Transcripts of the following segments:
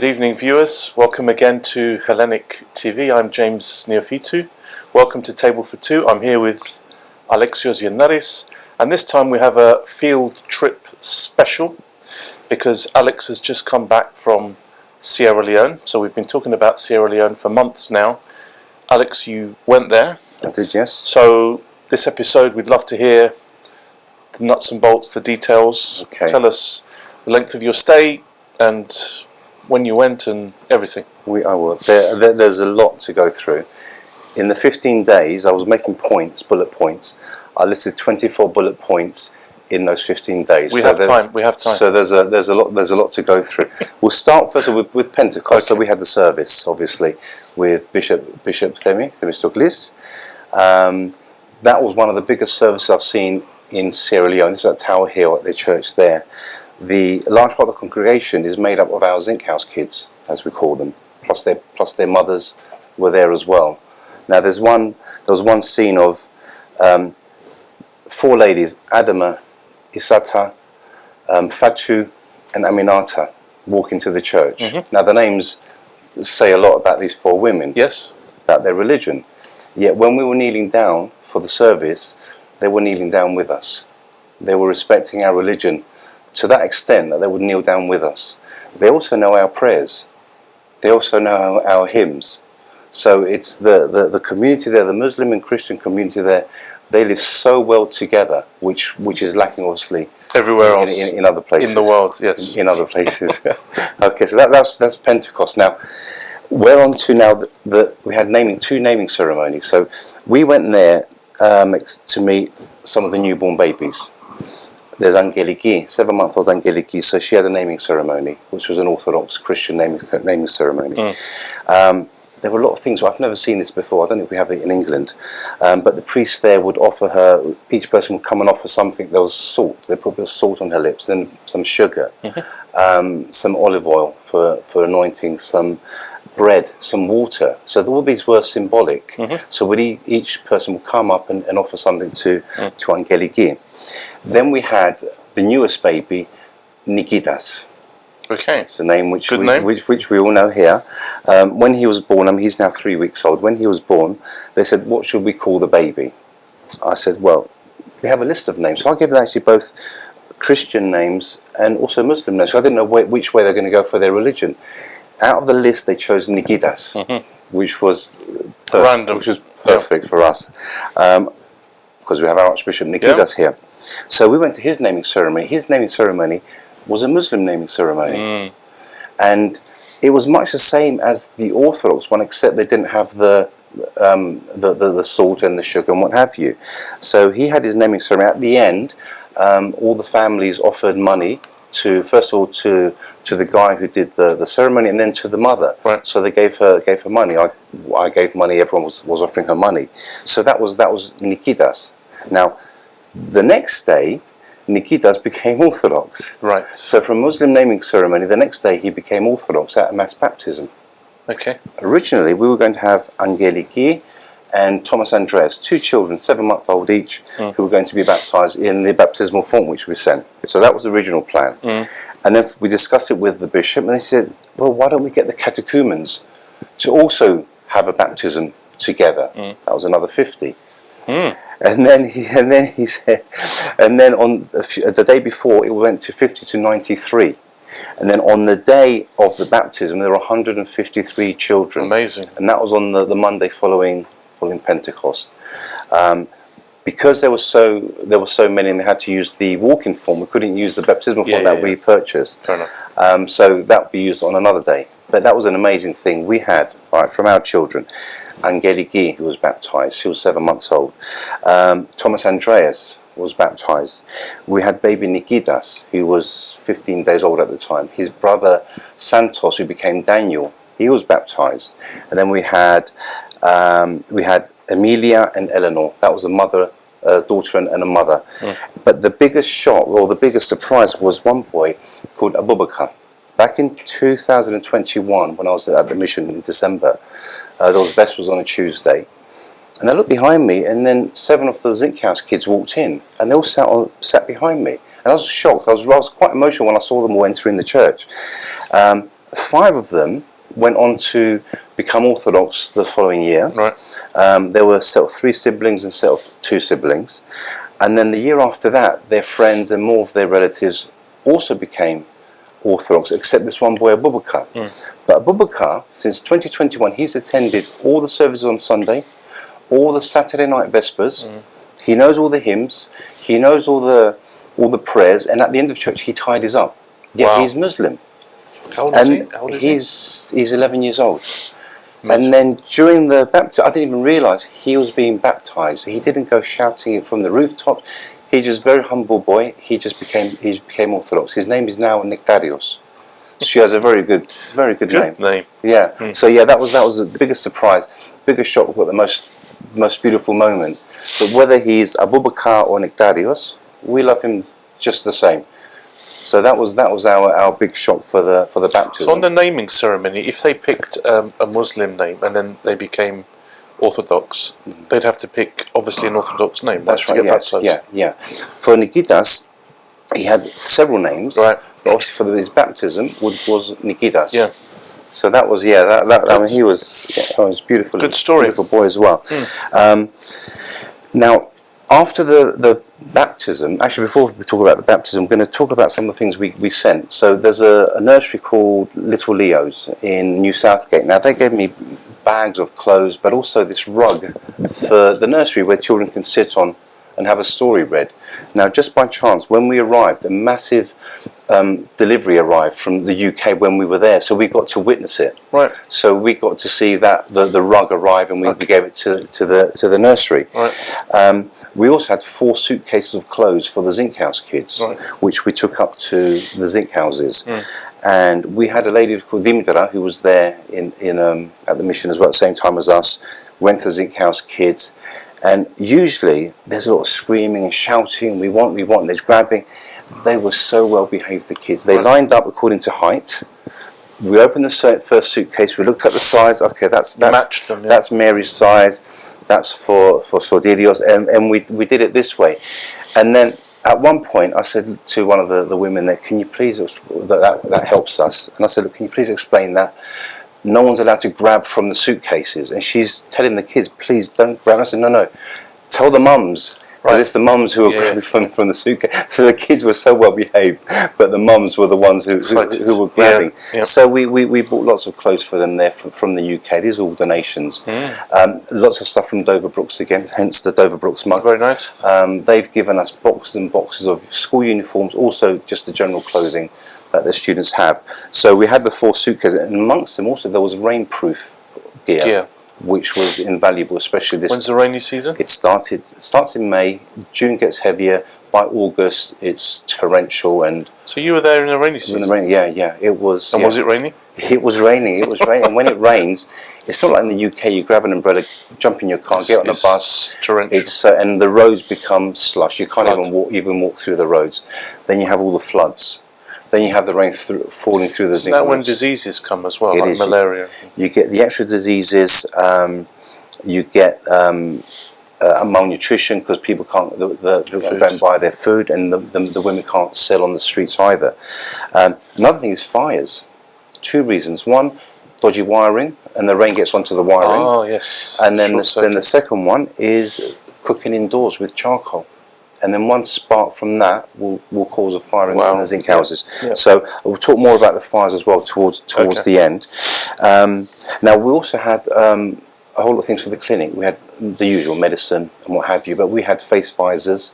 Good evening, viewers. Welcome again to HellenicTV. I'm James Neophytou. Welcome to Table for Two. I'm here with Alexio's Gennaris, and this time we have a field trip special because Alex has just come back from Sierra Leone. So we've been talking about Sierra Leone for months now. Alex, you went there. I did, yes. So this episode, we'd love to hear the nuts and bolts, the details. Okay. Tell us the length of your stay and when you went and everything. I will. There's a lot to go through. In the 15 days, I was making points, bullet points. I listed 24 bullet points in those 15 days. We have time. So there's a lot to go through. We'll start first with Pentecost. Okay. So we had the service, obviously, with Bishop Themistocles. That was one of the biggest services I've seen in Sierra Leone. This is at Tower Hill at the church there. The large part of the congregation is made up of our Zinc House Kids, as we call them, plus their mothers were there as well. Now there was one scene of four ladies, Adama, Isata, Fatu, and Aminata, walking to the church. Mm-hmm. Now the names say a lot about these four women. Yes. About their religion. Yet when we were kneeling down for the service, they were kneeling down with us. They were respecting our religion to that extent that they would kneel down with us. They also know our prayers. They also know our hymns. So it's the community there, the Muslim and Christian community there, they live so well together, which is lacking obviously everywhere else in other places. In the world, yes. In other places. Okay, so that's Pentecost. Now, we're on to now we had two naming ceremonies. So we went there to meet some of the newborn babies. There's Angeliki, 7-month-old Angeliki, so she had a naming ceremony, which was an Orthodox Christian naming ceremony. There were a lot of things, I've never seen this before, I don't think we have it in England, but the priest there would offer her, each person would come and offer something. There was salt, they put a bit of salt on her lips, then some sugar, some olive oil for anointing, some bread, some water. So all these were symbolic. So each person would come up and offer something to Angeliki. Then we had the newest baby, Nikitas. Okay. It's a name which we all know here. When he was born, he's now 3 weeks old. When he was born, they said, what should we call the baby? I said, well, we have a list of names. So I gave them actually both Christian names and also Muslim names. So I didn't know which way they're going to go for their religion. Out of the list, they chose Nikitas, which was random, which was perfect for us, because we have our Archbishop Nikitas here. So we went to his naming ceremony. His naming ceremony was a Muslim naming ceremony, and it was much the same as the Orthodox one, except they didn't have the salt and the sugar and what have you. So he had his naming ceremony. At the end, all the families offered money to, first of all, to the guy who did the ceremony, and then to the mother. Right. So they gave her money. I gave money. Everyone was offering her money. So that was Nikitas. Now, the next day, Nikitas became Orthodox. Right. So from Muslim naming ceremony, the next day he became Orthodox at a mass baptism. Okay. Originally, we were going to have Angeliki and Thomas Andreas, 2 children, 7-month-old each, who were going to be baptized in the baptismal font which we sent. So that was the original plan. And then we discussed it with the bishop, and they said, well, why don't we get the catechumens to also have a baptism together? That was another 50. And then he said, and then on the day before, it went to 50 to 93. And then on the day of the baptism, there were 153 children. Amazing. And that was on the Monday following Pentecost. Because there were so many, and they had to use the walk-in form. We couldn't use the baptismal form that we purchased. Fair enough. So that would be used on another day. But that was an amazing thing. We had, from our children, Angeliki, who was baptized. She was 7 months old. Thomas Andreas was baptized. We had baby Nikitas, who was 15 days old at the time. His brother Santos, who became Daniel, he was baptized. And then we had Emilia and Eleanor. That was a mother, a daughter and a mother. But the biggest shock, or the biggest surprise, was one boy called Abubakar. Back in 2021, when I was at the mission in December, those Vespers on a Tuesday, and I looked behind me, and then 7 of the Zinc House Kids walked in, and they all sat behind me. And I was shocked. I was quite emotional when I saw them all entering the church. 5 of them went on to become Orthodox the following year. Right. There were set of 3 siblings and set of 2 siblings. And then the year after that, their friends and more of their relatives also became Orthodox, except this one boy, Abubakar. But Abubakar, since 2021, he's attended all the services on Sunday, all the Saturday night Vespers. He knows all the hymns. He knows all the prayers. And at the end of church, he tidies up. Yeah, wow. He's Muslim. How old is he? How old is he? He's 11 years old. Muslim. And then during the baptism, I didn't even realise he was being baptised. He didn't go shouting it from the rooftop. He's just a very humble boy. He became Orthodox. His name is now Nectarios. She has a very good name. Yeah. So yeah, that was the biggest surprise, biggest shock, but the most beautiful moment. But whether he's Abubakar or Nectarios, we love him just the same. So that was our big shock for the baptism. So on the naming ceremony, if they picked a Muslim name and then they became Orthodox, they'd have to pick obviously an Orthodox name. That's right. To get baptized. Yeah. For Nikitas, he had several names. Right. But obviously for his baptism was Nikitas. Yeah. So that was I mean, he was beautiful. Good story. Beautiful boy as well. Now, after the baptism, actually before we talk about the baptism, I'm going to talk about some of the things we sent. So there's a nursery called Little Leo's in New Southgate. Now they gave me bags of clothes, but also this rug for the nursery where children can sit on and have a story read. Now, just by chance, when we arrived, a massive delivery arrived from the UK when we were there, so we got to witness it. Right. So we got to see that the rug arrive, and we gave it to the nursery. Right. We also had 4 suitcases of clothes for the Zinc House Kids, which we took up to the Zinc Houses. And we had a lady called Dimitra who was there at the mission as well at the same time as us. Went to the Zinc House Kids, and usually there's a lot of screaming and shouting. We want. There's grabbing. They were so well behaved, the kids. They lined up according to height. We opened the first suitcase. We looked at the size. Okay, that's matched them. Yeah. That's Mary's size. That's for Sordelios, and we did it this way. And then at one point, I said to one of the women there, "Can you please that helps us?" And I said, "Look, can you please explain that? No one's allowed to grab from the suitcases." And she's telling the kids, "Please don't grab." And I said, "No. Tell the mums." Because it's the mums who were grabbing from the suitcase. So the kids were so well behaved, but the mums were the ones who were grabbing. Yeah. So we bought lots of clothes for them there from the UK. These are all donations. Lots of stuff from Dover Brooks again, hence the Dover Brooks mug. Very nice. They've given us boxes and boxes of school uniforms, also just the general clothing that the students have. So we had the 4 suitcases, and amongst them also there was rainproof gear. Which was invaluable, especially this. When's the rainy season? It starts in May. June gets heavier. By August, it's torrential. And so you were there in the rainy season. In the rain, yeah. It was. And was it raining? It was raining. And when it rains, it's not like in the UK. You grab an umbrella, jump in your car, get on a bus. Torrential. And the roads become slush. You can't even walk through the roads. Then you have all the floods. Then you have the rain falling through the zinc. Isn't that when diseases come as well, like malaria? You get the extra diseases. You get malnutrition because people can't go and buy their food, and the women can't sell on the streets either. Another thing is fires. 2 reasons. One, dodgy wiring, and the rain gets onto the wiring. Oh yes. And then the second one is cooking indoors with charcoal. And then one spark from that will cause a fire in the zinc houses. Yeah. So we'll talk more about the fires as well towards the end. Now we also had a whole lot of things for the clinic. We had the usual medicine and what have you, but we had face visors,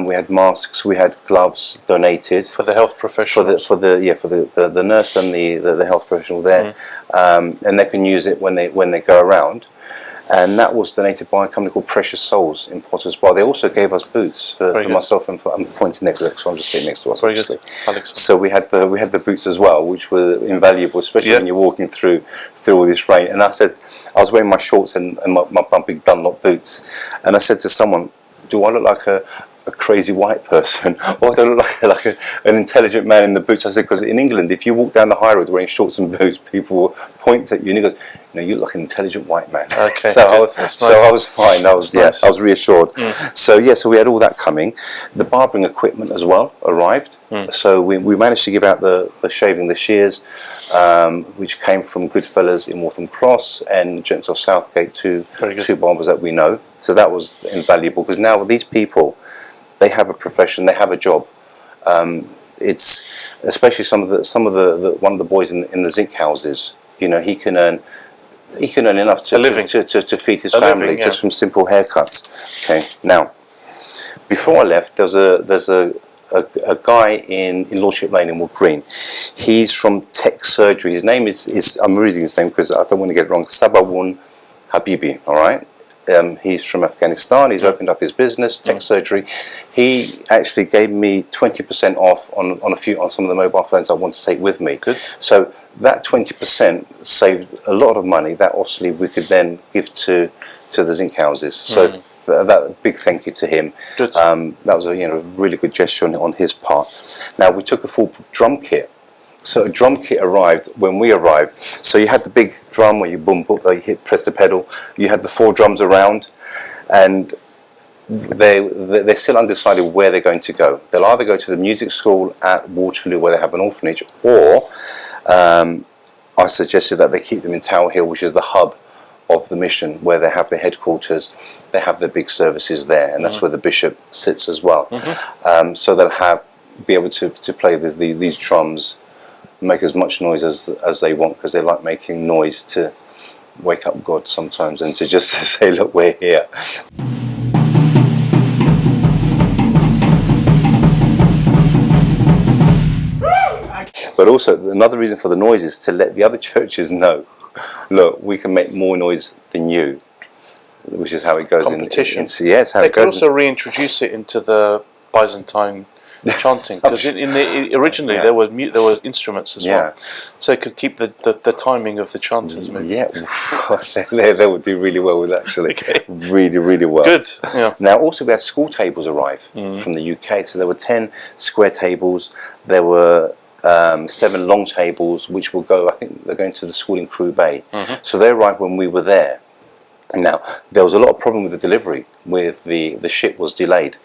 we had masks, we had gloves donated for the health professionals. For the nurse and the health professional there, and they can use it when they go around. And that was donated by a company called Precious Souls in Potter's Bar. They also gave us boots for myself and I'm pointing next to so I'm just sitting next to us. Very good. Alex. So we had the boots as well, which were invaluable, especially when you're walking through all this rain. And I was wearing my shorts and my big Dunlop boots, and I said to someone, "Do I look like a crazy white person, or do I look like an intelligent man in the boots?" I said, because in England, if you walk down the high road wearing shorts and boots, people will point at you, and he goes, know, you look like an intelligent white man. Okay, so nice. I was fine. I was nice. I was reassured. So we had all that coming. The barbering equipment as well arrived. So we managed to give out the shaving, the shears, which came from Goodfellas in Waltham Cross and Gennaris Southgate, two barbers that we know. So that was invaluable, because now these people, they have a profession, they have a job. It's especially some of the one of the boys in the zinc houses. You know, he can earn enough to feed his family just from simple haircuts. Okay, now before I left, there's a guy in Lordship Lane in Wood Green. He's from Tech Surgery. His name is I'm reading his name because I don't want to get it wrong. Sabawun Habibi. All right. He's from Afghanistan. He's opened up his business, Tech Surgery. He actually gave me 20% off on some of the mobile phones I want to take with me. Good. So that 20% saved a lot of money that obviously we could then give to the zinc houses. So that big thank you to him. Good. That was a really good gesture on his part. Now we took a full drum kit. So a drum kit arrived when we arrived. So you had the big drum where you boom, boom, you press the pedal. You had the 4 drums around, and they're still undecided where they're going to go. They'll either go to the music school at Waterloo, where they have an orphanage, or I suggested that they keep them in Tower Hill, which is the hub of the mission, where they have their headquarters. They have their big services there, and that's where the bishop sits as well. So they'll be able to play these drums, make as much noise as they want, because they like making noise to wake up God sometimes, and to just say, look, we're here. But also another reason for the noise is to let the other churches know, look, we can make more noise than you, which is how it goes. Competition. Yes, how they it goes. Could also reintroduce it into the Byzantine chanting, because originally there were instruments as well, so it could keep the timing of the chanters moving. Yeah, they would do really well with that, actually. Really well. Good. Yeah. Now also we had school tables arrive from the UK, so there were 10 square tables. There were 7 long tables, which will go, I think they're going to the school in Crewe Bay. So they arrived when we were there. Now there was a lot of problem with the delivery, with the ship was delayed,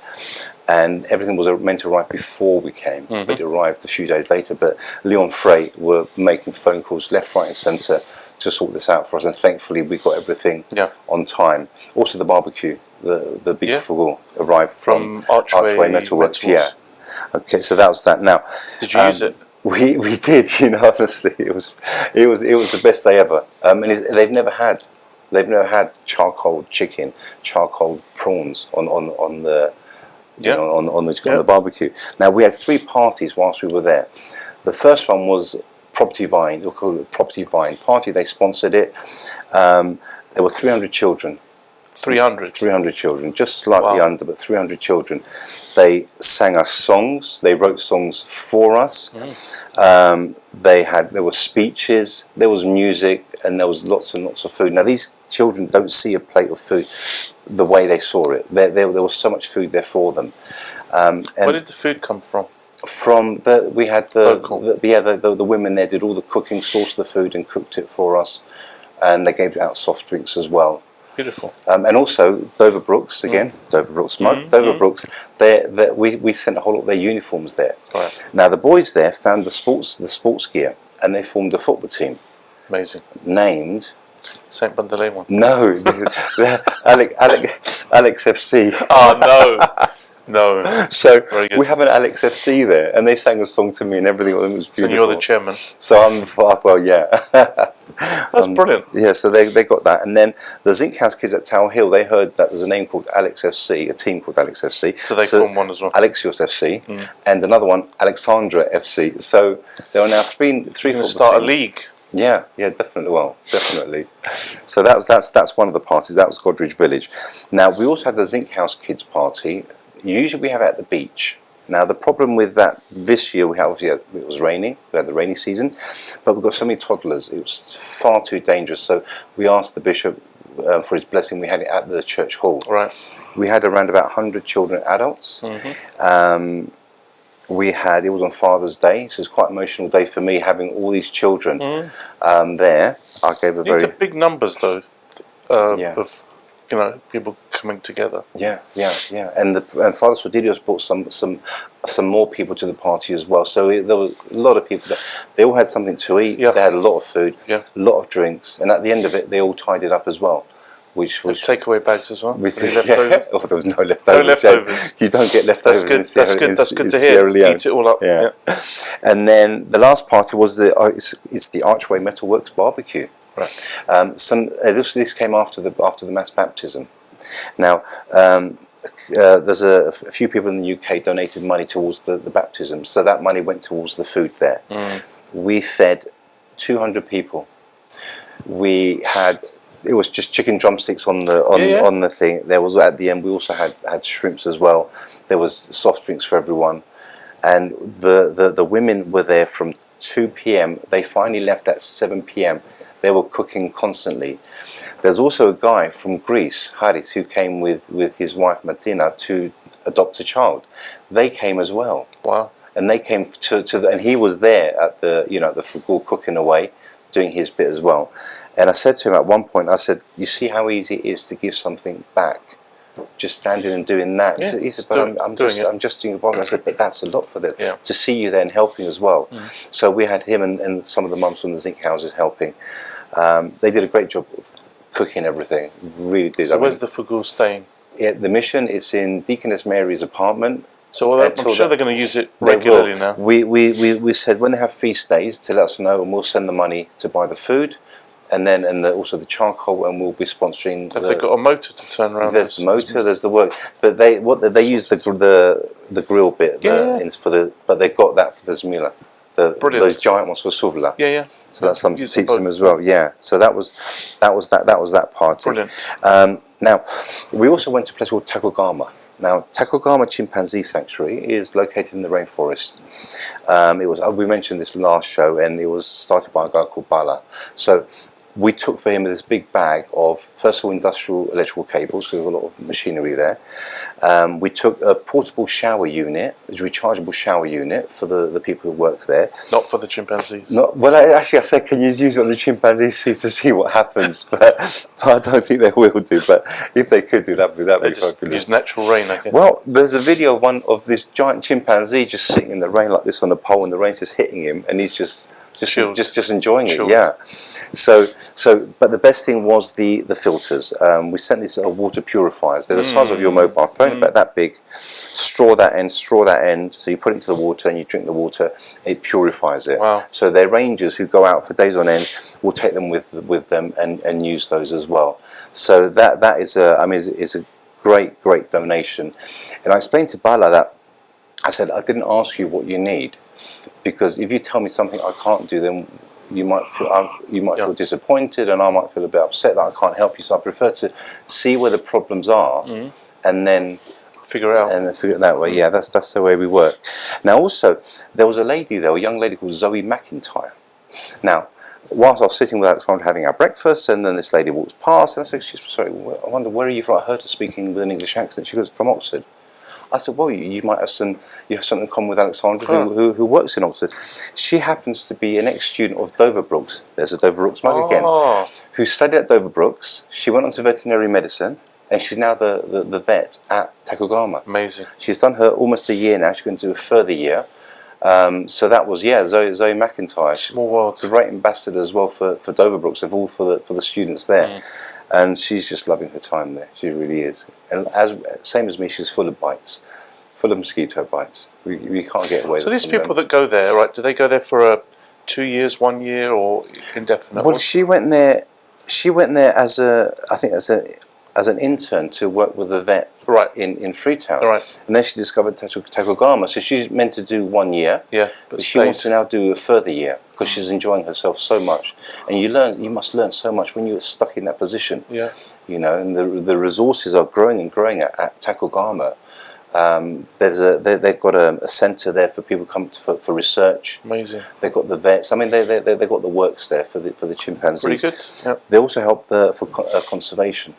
and everything was meant to arrive before we came, but it arrived a few days later. But Leon Freight were making phone calls left, right and centre to sort this out for us, and thankfully we got everything on time. Also the barbecue, the big fogo arrived from Archway Metalworks. Yeah. Okay, so that was that. Now, did you use it? We did. Honestly, it was the best day ever. And they've never had charcoal chicken, charcoal prawns on the on the barbecue. Now we had 3 parties whilst we were there. The first one was Property Vine. We'll call it Property Vine Party. They sponsored it. There were 300 children. 300 children, just slightly under, but 300 children. They sang us songs. They wrote songs for us. There were speeches. There was music, and there was lots and lots of food. Now these children don't see a plate of food the way they saw it. There was so much food there for them. Where did the food come from? We had the women there did all the cooking, sourced the food and cooked it for us, and they gave out soft drinks as well. Beautiful. And also Dover Brooks again, Dover Brooks mug, Dover Brooks. We sent a whole lot of their uniforms there. Right. Now the boys there found the sports gear, and they formed a football team. Amazing. Named Saint Bandeleimon. No, Alex FC. Oh no. So we have an Alex FC there, and they sang a song to me, and everything was beautiful. So you're the chairman. So I'm That's brilliant. Yeah, so they got that, and then the Zinc House Kids at Tower Hill, they heard that there's a name called Alex FC, a team called Alex FC. So they formed one as well. Alexios FC, and another one Alexandra FC. So there are now three. You're going to start a league. Yeah, definitely. Well, definitely. So that's one of the parties. That was Godridge Village. Now we also had the Zinc House Kids party. Usually we have it at the beach. Now the problem with that this year, it was raining. We had the rainy season, but we've got so many toddlers. It was far too dangerous. So we asked the bishop for his blessing. We had it at the church hall. Right. We had around about 100 children and adults. It was on Father's Day, so it was quite an emotional day for me, having all these children there. I gave a These very... are big numbers, though, Yeah. of people coming together. Yeah. And Father Sordelios brought some more people to the party as well. So there was a lot of people. They all had something to eat. Yeah. They had a lot of food, Yeah. a lot of drinks, and at the end of it, they all tied it up as well. Which was takeaway bags as well. leftovers. Oh, there was no leftovers. No leftovers. You don't get leftovers. That's good. That's good to hear. Eat it all up. Yeah. And then the last party was it's the Archway Metalworks barbecue. Right. This came after the mass baptism. Now there's a few people in the UK donated money towards the baptism, so that money went towards the food there. We fed 200 people. It was just chicken drumsticks on the thing. There was, at the end, we also had shrimps as well. There was soft drinks for everyone, and the women were there from 2 p.m. They finally left at 7 p.m. They were cooking constantly. There's also a guy from Greece, Haris, who came with his wife Martina to adopt a child. They came as well. Wow! And they came and he was there at the Frugul cooking away, doing his bit as well. And I said to him at one point, I said, "You see how easy it is to give something back? Just standing and doing that." Yeah, he said, "But I'm just doing the bottom." I said, "But that's a lot for them to see you there and helping as well." So we had him and some of the mums from the Zinc houses helping. They did a great job of cooking everything. Really did. So where's the Frugul staying? Yeah, the mission is in Deaconess Mary's apartment. So I'm sure they're going to use it regularly now. We said when they have feast days to let us know, and we'll send the money to buy the food, and then also the charcoal, and we'll be sponsoring. Have they got a motor to turn around? There's the motor, there's the work, but they use the grill bit, but they got that for the zmila, those giant ones for suvla. Yeah. So that's something to teach them as well. Yeah. So that was that party. Brilliant. Now we also went to a place called Takogama. Now, Takogama Chimpanzee Sanctuary is located in the rainforest. We mentioned this last show, and it was started by a guy called Bala. So we took for him this big bag of, first of all, industrial electrical cables, because there's a lot of machinery there. We took a portable shower unit, a rechargeable shower unit for the people who work there. Not for the chimpanzees. I said, can you use it on the chimpanzees to see what happens? But I don't think they will do. But if they could do that, that'd be just fabulous. Use natural rain, I guess. Well, there's a video of this giant chimpanzee just sitting in the rain like this on a pole, and the rain's just hitting him, and he's just enjoying it. Yeah. So but the best thing was the filters. We sent these water purifiers. They're the size of your mobile phone, about that big. Straw that end. So you put it into the water and you drink the water. It purifies it. Wow. So their rangers who go out for days on end will take them with them and use those as well. So that is a great donation. And I explained to Bala that I said, I didn't ask you what you need, because if you tell me something I can't do, then you might feel disappointed, and I might feel a bit upset that I can't help you. So I prefer to see where the problems are, and then figure it that way. Yeah, that's the way we work. Now, also, there was a lady there, a young lady called Zoe McIntyre. Now, whilst I was sitting with Alexandra having our breakfast, and then this lady walks past, and I said, "Sorry, I wonder, where are you from?" I heard her speaking with an English accent. She goes, "From Oxford." I said, "Well, you might have something in common with Alexandra, who works in Oxford." She happens to be an ex-student of Dover Brooks. There's a Dover Brooks mug again. Who studied at Dover Brooks. She went on to veterinary medicine, and she's now the vet at Takogama. Amazing. She's done her almost a year now. She's going to do a further year. So that was Zoe McIntyre. Small world. Great ambassador as well for Dover Brooks, and all for the students there. And she's just loving her time there. She really is. And same as me, she's full of bites, full of mosquito bites. We can't get away. So these people that go there, right? Do they go there for 2 years, 1 year, or indefinite? Well, she went there. She went there as an intern to work with a vet, right, in Freetown. Right. And then she discovered Takogama. So she's meant to do 1 year. Yeah. But she wants to now do a further year, because she's enjoying herself so much. And you must learn so much when you're stuck in that position. Yeah. You know, and the resources are growing and growing at Takogama. They've got a centre there for people come for research. Amazing. They've got the vets. I mean, they've got the works there for the chimpanzees. Pretty good. Yep. They also help for conservation.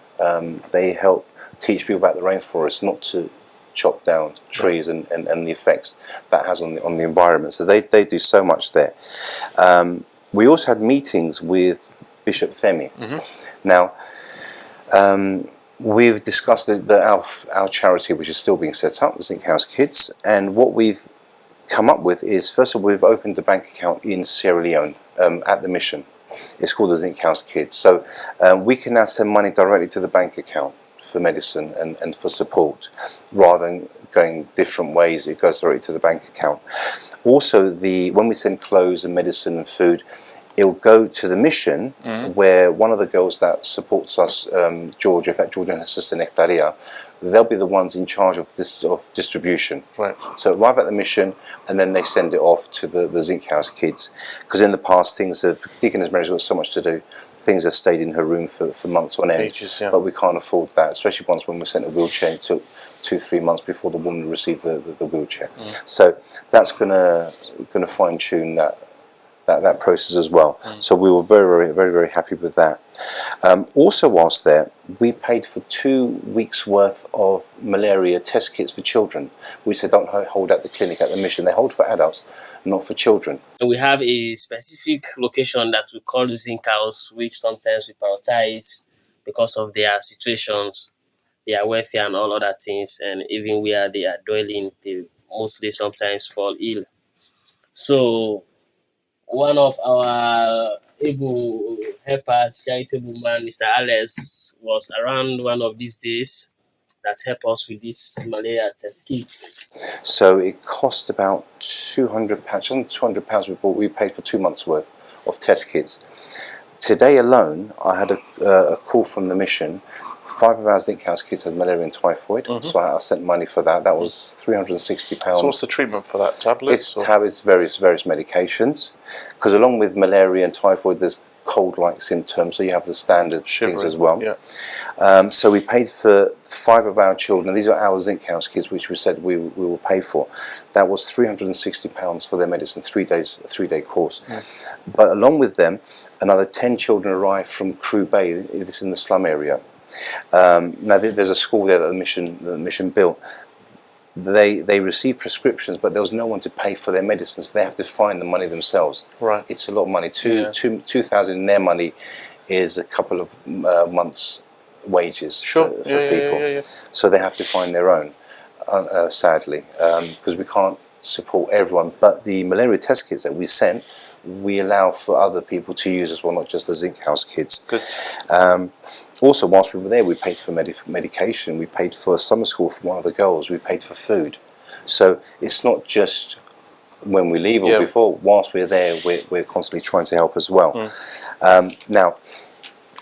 They help teach people about the rainforest, not to chop down trees and the effects that has on the environment. So they do so much there. we also had meetings with Bishop Femi. Now, we've discussed our charity, which is still being set up, the Zinc House Kids, and what we've come up with is, first of all, we've opened a bank account in Sierra Leone at the mission. It's called the Zinc House Kids. So we can now send money directly to the bank account for medicine and for support, rather than going different ways. It goes directly to the bank account. Also, when we send clothes and medicine and food, it'll go to the mission, where one of the girls that supports us, Georgia, in fact, Georgia and her sister Nectaria, they'll be the ones in charge of distribution. Right. So arrive at the mission, and then they send it off to the Zinc House Kids. Because in the past, Deaconess Mary's got so much to do. Things have stayed in her room for months on end. Ages, yeah. But we can't afford that, especially once when we sent a wheelchair. It took 2-3 months before the woman received the wheelchair. So that's gonna fine tune that process as well. So we were very, very, very happy with that. Also, whilst there, we paid for 2 weeks worth of malaria test kits for children, which they don't hold at the clinic at the mission. They hold for adults, not for children. We have a specific location that we call Zinc House, which sometimes we prioritize because of their situations, their welfare and all other things, and even where they are dwelling, they mostly sometimes fall ill. So one of our able helpers, charitable man, Mr. Alex, was around one of these days that helped us with this malaria test kits. So it cost about £200. £200 we paid for 2 months worth of test kits. Today alone, I had a call from the mission. 5 of our Zinc House Kids had malaria and typhoid, so I sent money for that. That was £360. So what's the treatment for that? Tablets? It's tablets, various medications. Because along with malaria and typhoid, there's cold-like symptoms, so you have the standard things as well. Yeah. So we paid for 5 of our children. These are our Zinc House Kids, which we said we will pay for. That was £360 for their medicine, 3 days, a 3-day course. But along with them, another 10 children arrived from Crew Bay. It's in the slum area. Now there's a school there that the mission built. They received prescriptions, but there was no one to pay for their medicines. They have to find the money themselves. Right. It's a lot of money. 2,000 in their money is a couple of months' wages for people. Yeah. So they have to find their own, sadly, because we can't support everyone. But the malaria test kits that we sent, we allow for other people to use as well, not just the Zinc House Kids. Good. Also, whilst we were there, we paid for medication, we paid for summer school for one of the girls, we paid for food. So it's not just when we leave or before, whilst we're there, we're constantly trying to help as well. Now,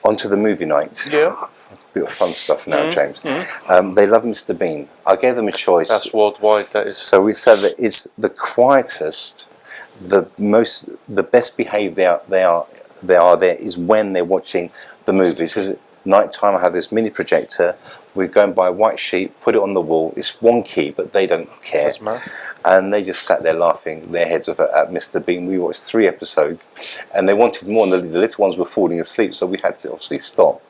on to the movie night. Yeah. A bit of fun stuff now, James. They love Mr. Bean. I gave them a choice. That's worldwide, that is. So we said that it's the quietest, the best behaved they are there is when they're watching the movies. Because night time, I have this mini projector. We go and buy a white sheet, put it on the wall. It's wonky, but they don't care. Doesn't matter. And they just sat there laughing their heads off at Mr. Bean. We watched 3 episodes, and they wanted more. And the little ones were falling asleep, so we had to obviously stop.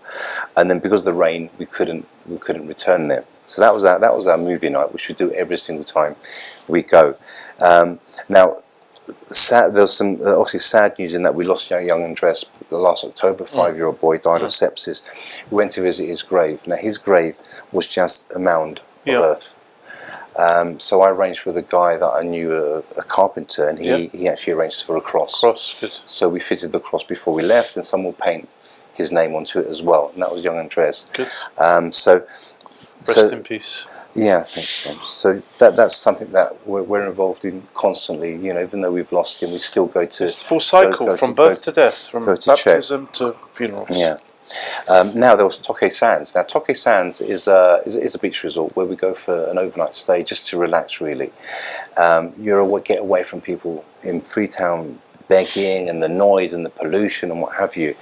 And then because of the rain, we couldn't return there. So that was our movie night, which we do every single time we go. Now, there's some obviously sad news in that we lost young Andres last October. 5-year-old boy died of sepsis. We went to visit his grave. Now his grave was just a mound of earth. So I arranged with a guy that I knew, a carpenter, and he actually arranged for a cross. Good. So we fitted the cross before we left, and someone will paint his name onto it as well. And that was young Andres. Good. Rest in peace. Yeah, thanks, James. So that's something that we're involved in constantly. You know, even though we've lost him, we still go to. It's the full cycle from birth to death, from baptism to funerals. Yeah. Now there was Toque Sands. Now Toque Sands is a beach resort where we go for an overnight stay just to relax. Really, get away from people in Freetown begging and the noise and the pollution and what have you.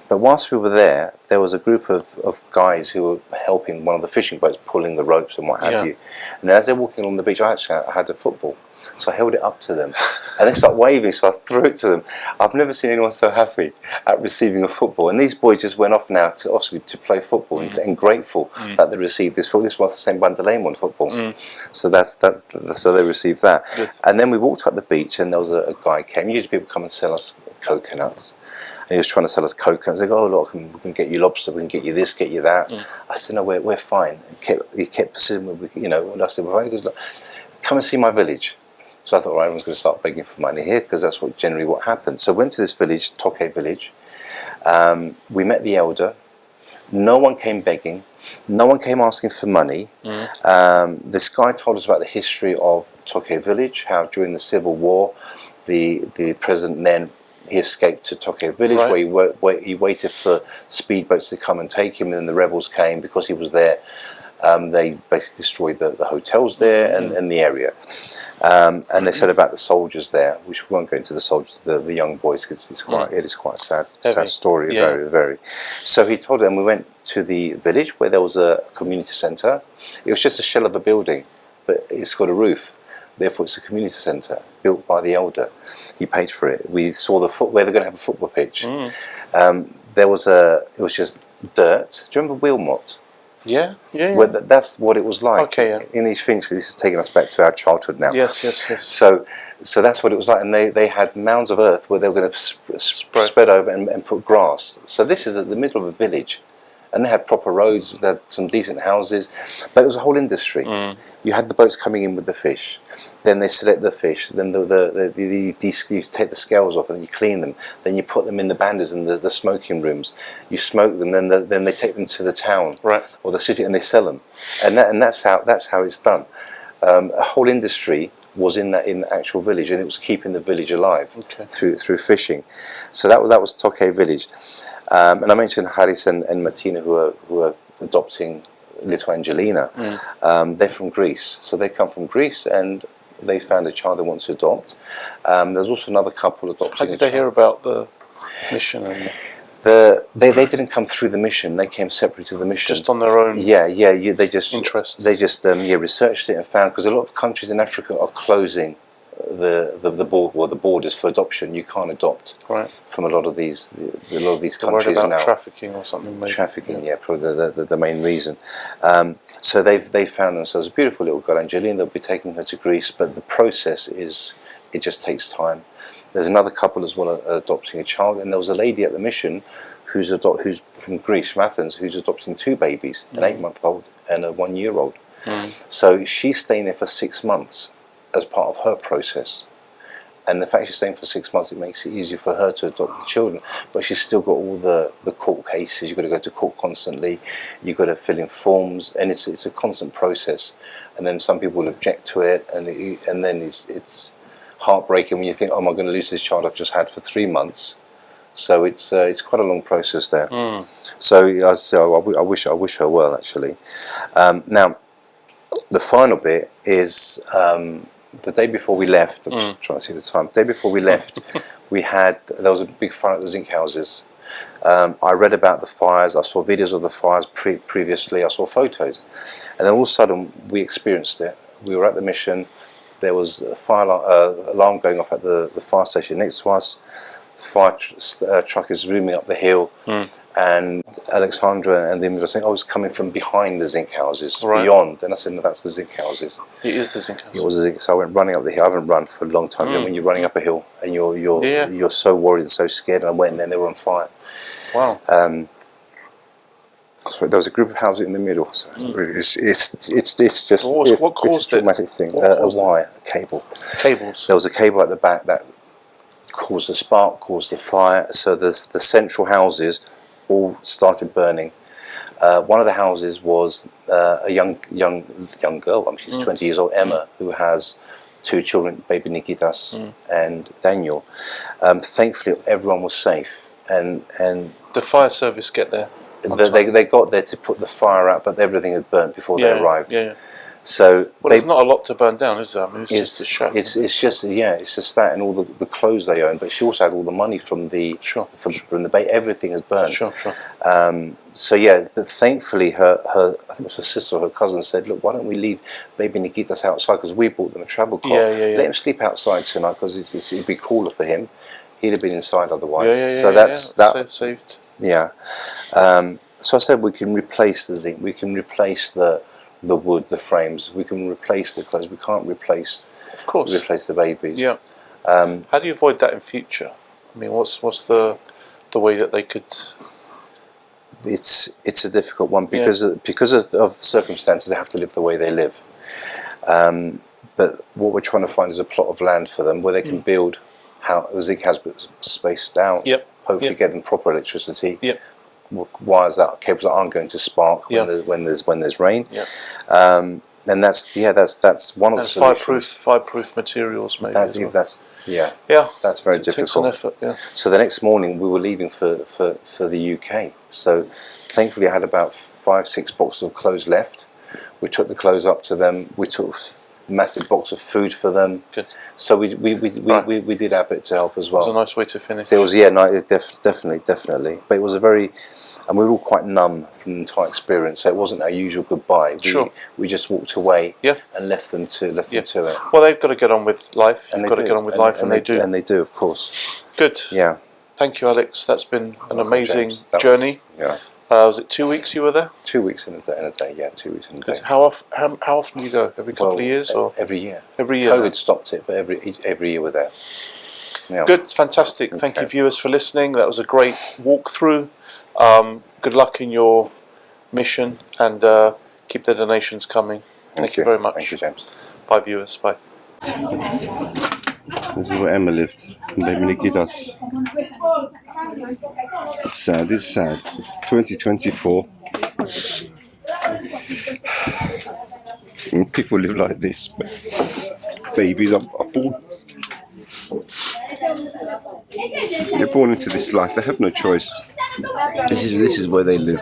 But whilst we were there was a group of guys who were helping one of the fishing boats, pulling the ropes and what have you. And as they're walking along the beach, I had a football. So I held it up to them, and they start waving, so I threw it to them. I've never seen anyone so happy at receiving a football. And these boys just went off now to play football, and grateful that they received this football. This was the same Bandalaimon football. So so they received that. Yes. And then we walked up the beach, and there was a guy came. Usually people come and sell us coconuts. And he was trying to sell us coconuts. They go, oh look, we can get you lobster, we can get you this, get you that. I said, no, we're fine. He kept persisting with, you know, and I said, well, he goes, look, come and see my village. So I thought, right, everyone's going to start begging for money here, because that's generally what happens. So I went to this village, Tokhe village. We met the elder. No one came begging. No one came asking for money. This guy told us about the history of Tokhe village, how during the Civil War, the president then, he escaped to Tokhe village, where he waited for speedboats to come and take him, and then the rebels came because he was there. They basically destroyed the hotels there and the area. And they said about the soldiers there, which we won't go into the soldiers, the young boys, because it is quite a sad story, very, very. So he told them, we went to the village where there was a community centre. It was just a shell of a building, but it's got a roof. Therefore, it's a community centre built by the elder. He paid for it. We saw where they're going to have a football pitch. It was just dirt. Do you remember Wilmot? Yeah. Well, that's what it was like. Okay, yeah. In East Finchley, this is taking us back to our childhood now. Yes. So that's what it was like, and they had mounds of earth where they were going to spread over and put grass. So this is at the middle of a village, and they had proper roads, they had some decent houses, but it was a whole industry. You had the boats coming in with the fish, then they select the fish, then you take the scales off and then you clean them, then you put them in the bandas and the smoking rooms, you smoke them, then they take them to the town or the city and they sell them, and that's how it's done. A whole industry was in the actual village, and it was keeping the village alive through fishing. So that was Tokhe village. And I mentioned Haris and Martina, who are adopting little Angelina. They're from Greece, so they come from Greece, and they found a child they want to adopt. There's also another couple adopting. How did they hear about the mission? They didn't come through the mission. They came separately to the mission. Just on their own. They just interest. They just researched it and found, because a lot of countries in Africa are closing the borders for adoption. You can't adopt from a lot of these countries about now. Trafficking or something. Maybe. Trafficking, probably the main reason. So they found themselves a beautiful little girl, Angelina. They'll be taking her to Greece, but the process it just takes time. There's another couple as well adopting a child, and there was a lady at the mission who's from Greece, from Athens, who's adopting 2 babies, an 8-month-old and a 1-year-old. So she's staying there for 6 months as part of her process, and the fact she's staying for 6 months, it makes it easier for her to adopt the children, but she's still got all the court cases. You've got to go to court constantly, you've got to fill in forms, and it's a constant process. And then some people will object to it, and then it's heartbreaking when you think, oh, am I going to lose this child I've just had for 3 months? So it's quite a long process there. So I wish her well, actually. Now the final bit is the day before we left. I'm just trying to see the time. The day before we left, there was a big fire at the zinc houses. I read about the fires. I saw videos of the fires previously. I saw photos, and then all of a sudden we experienced it. We were at the mission. There was a fire alarm going off at the fire station next to us. The fire truck is zooming up the hill, and Alexandra and them were saying, "Oh, it's coming from behind the zinc houses, beyond." And I said, "No, that's the zinc houses." It is the zinc houses. It was the zinc. So I went running up the hill. I haven't run for a long time. You know, when you're running up a hill and you're so worried and so scared, and I went, and then they were on fire. Wow. So there was a group of houses in the middle. So really, it's just what caused a traumatic thing. A wire, a cable. Cables. There was a cable at the back that caused a spark, caused a fire. So the central houses all started burning. One of the houses was a young girl. I mean, she's 20 years old, Emma, who has 2 children, baby Nikitas and Daniel. Thankfully, everyone was safe, and the fire service get there. They got there to put the fire out, but everything had burnt before they arrived. So there's not a lot to burn down, is there? I mean, it's just a shack. It's just that and all the clothes they own. But she also had all the money from the bait. Everything has burned. But thankfully, her I think it was her sister or her cousin said, "Look, why don't we leave baby Nikitas outside, because we bought them a travel cot. Let him sleep outside tonight, because it'd be cooler for him. He'd have been inside otherwise." So that's saved. So I said, we can replace the zinc, we can replace the wood, the frames, we can replace the clothes. We can't replace the babies. How do you avoid that in future? I mean, what's the way that they could? It's a difficult one because of circumstances. They have to live the way they live. But what we're trying to find is a plot of land for them where they can build how Zinc has spaced out. Yep. Hopefully, get them proper electricity. Yep. Wires cables that aren't going to spark when there's rain. Yep. And that's one of the solutions. Fireproof materials, maybe. That's very difficult. Takes an effort. Yeah. So the next morning we were leaving for the UK. So thankfully I had about 5-6 boxes of clothes left. We took the clothes up to them. We took a massive box of food for them. Good. So we did our bit to help as well. It was a nice way to finish. So it was definitely. But it was and we were all quite numb from the entire experience. So it wasn't our usual goodbye. We just walked away and left them to it. Well, they've got to get on with life. You've got to get on with life, and they do. And they do, of course. Good. Yeah. Thank you, Alex. That's been an amazing journey. Was it 2 weeks you were there? 2 weeks in a day. Yeah, 2 weeks in a day. How often do you go? Every couple of years, or every year? Every year. COVID stopped it, but every year we're there. Yeah. Good, fantastic. Thank you, viewers, for listening. That was a great walkthrough. Good luck in your mission, and keep the donations coming. Thank you very much. Thank you, James. Bye, viewers. Bye. This is where Emma lived. It's sad. It's sad. It's 2024. And people live like this. Babies are born. They're born into this life. They have no choice. This is where they live.